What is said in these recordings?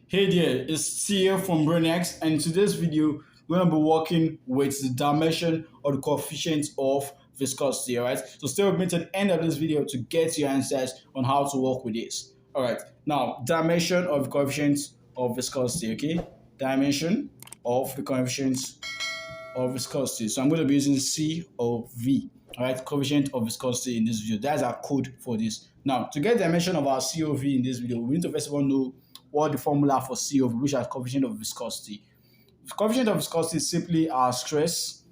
Hey there, it's Tia from BrainX, and in today's video, we're going to be working with the dimension or the coefficient of viscosity, alright? So stay with me to the end of this video to get your answers on how to work with this. Alright, now, dimension of the coefficient of viscosity, okay? Dimension of the coefficient of viscosity. So I'm going to be using C or V, alright? Coefficient of viscosity in this video. That's our code for this. Now, to get the dimension of our COV in this video, we need to first of all know what the formula for COV, which is coefficient of viscosity. The coefficient of viscosity is simply our stress,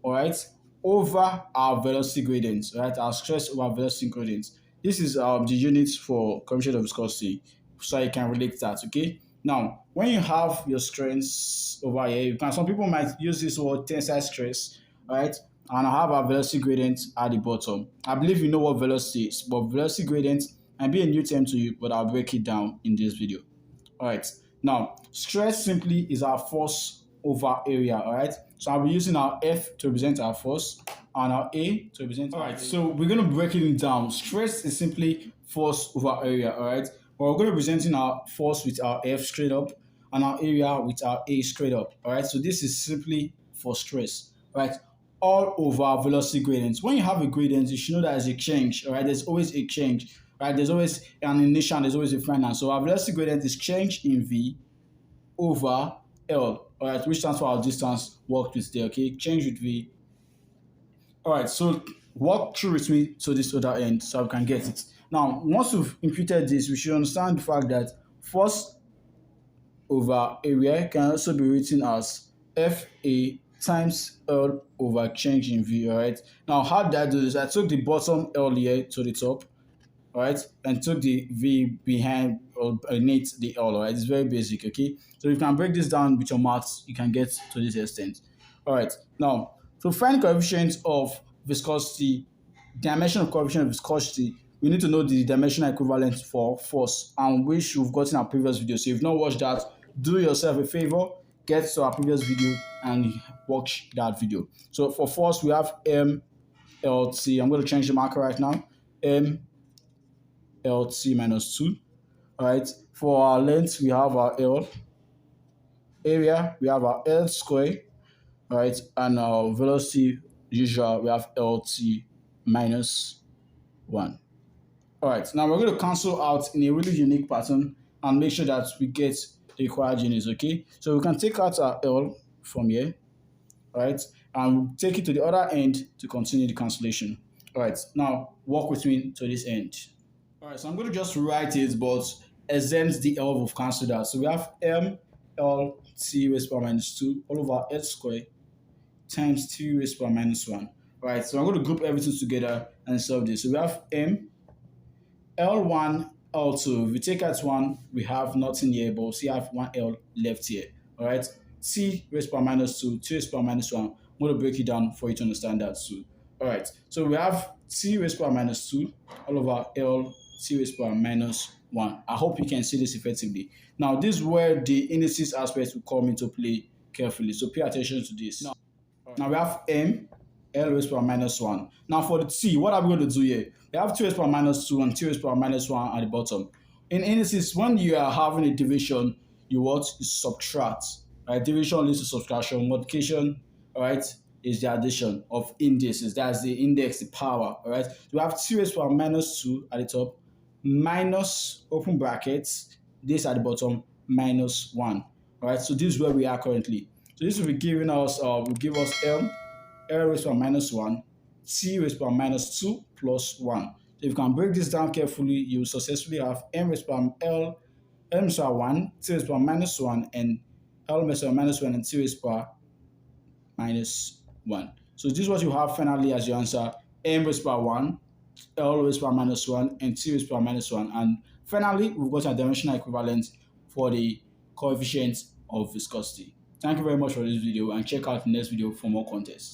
all right, over our velocity gradient, right? Our stress over velocity gradient. This is the unit for coefficient of viscosity, so you can relate that, okay? Now, when you have your strengths over here, you can. Some people might use this word tensile stress, right? And I have our velocity gradient at the bottom. I believe you know what velocity is, but velocity gradient might be a new term to you, but I'll break it down in this video. All right, now stress simply is our force over area. All right, so I'll be using our F to represent our force and our A to represent. All right, so we're going to break it down. Stress is simply force over area. All right, but we're going to be presenting our force with our F straight up and our area with our A straight up. All right, so this is simply for stress. All right, all over velocity gradients. When you have a gradient, you should know that there's a change. All right, there's always a change. Right, there's always an initial and there's always a final. So our velocity gradient is change in V over L, all right, which stands for our distance walked with there, okay? Change with V. All right, so walk through with me to this other end so we can get it. Now, once we've imputed this, we should understand the fact that force over area can also be written as FA times L over change in V, all right? Now, how did I do this? I took the bottom L here to the top, all right, and took the V behind or beneath the L, all right? It's very basic, okay? So you can break this down with your maths, you can get to this extent. All right, now, to find coefficient of viscosity, dimension of coefficient of viscosity, we need to know the dimensional equivalent for force, and which we've got in our previous video. So if you've not watched that, do yourself a favor, get to our previous video and watch that video. So for force, we have MLT. I'm going to change the marker right now. LT minus 2. All right, for our length, we have our L. Area, we have our L square. All right, and our velocity, usual, we have LT minus 1. All right, now we're going to cancel out in a really unique pattern and make sure that we get the required units, okay? So we can take out our L from here, all right, and take it to the other end to continue the cancellation. All right, now walk with me to this end. All right, so I'm going to just write it, but exempt the L of cancel that. So we have MLT raised to power minus 2 all over L squared times 2 raised to power minus 1. All right, so I'm going to group everything together and solve this. So we have M, L1, L2. If we take out 1, we have nothing here, but we still have 1 L left here. All right, T raised to power minus 2, 2 raised to power minus 1. I'm going to break it down for you to understand that too. All right, so we have T raised to power minus 2 all over L T raised to power minus 1. I hope you can see this effectively. Now, this is where the indices aspect will come into play carefully. So pay attention to this. Now we have M, L raised to power minus 1. Now for the T, what are we going to do here? We have T raised to power minus 2 and T raised to power minus 1 at the bottom. In indices, when you are having a division, you want to subtract. Right? Division leads to subtraction. Multiplication, all right, is the addition of indices. That's the index, the power, all right? So we have T raised to power minus 2 at the top, minus, open brackets, this at the bottom, minus 1. All right, so this is where we are currently. So this will be giving us, will give us L raised to power minus 1, T raised to power minus 2 plus 1. So if you can break this down carefully, you will successfully have M raised to power L raised to power 1, T raised to power minus 1, and L raised to power minus 1 and T raised to power minus 1. So this is what you have finally as your answer: M raised to power 1, L raised to power minus 1, and T raised to power minus 1. And finally, we've got our dimensional equivalent for the coefficient of viscosity. Thank you very much for this video, and check out the next video for more contests.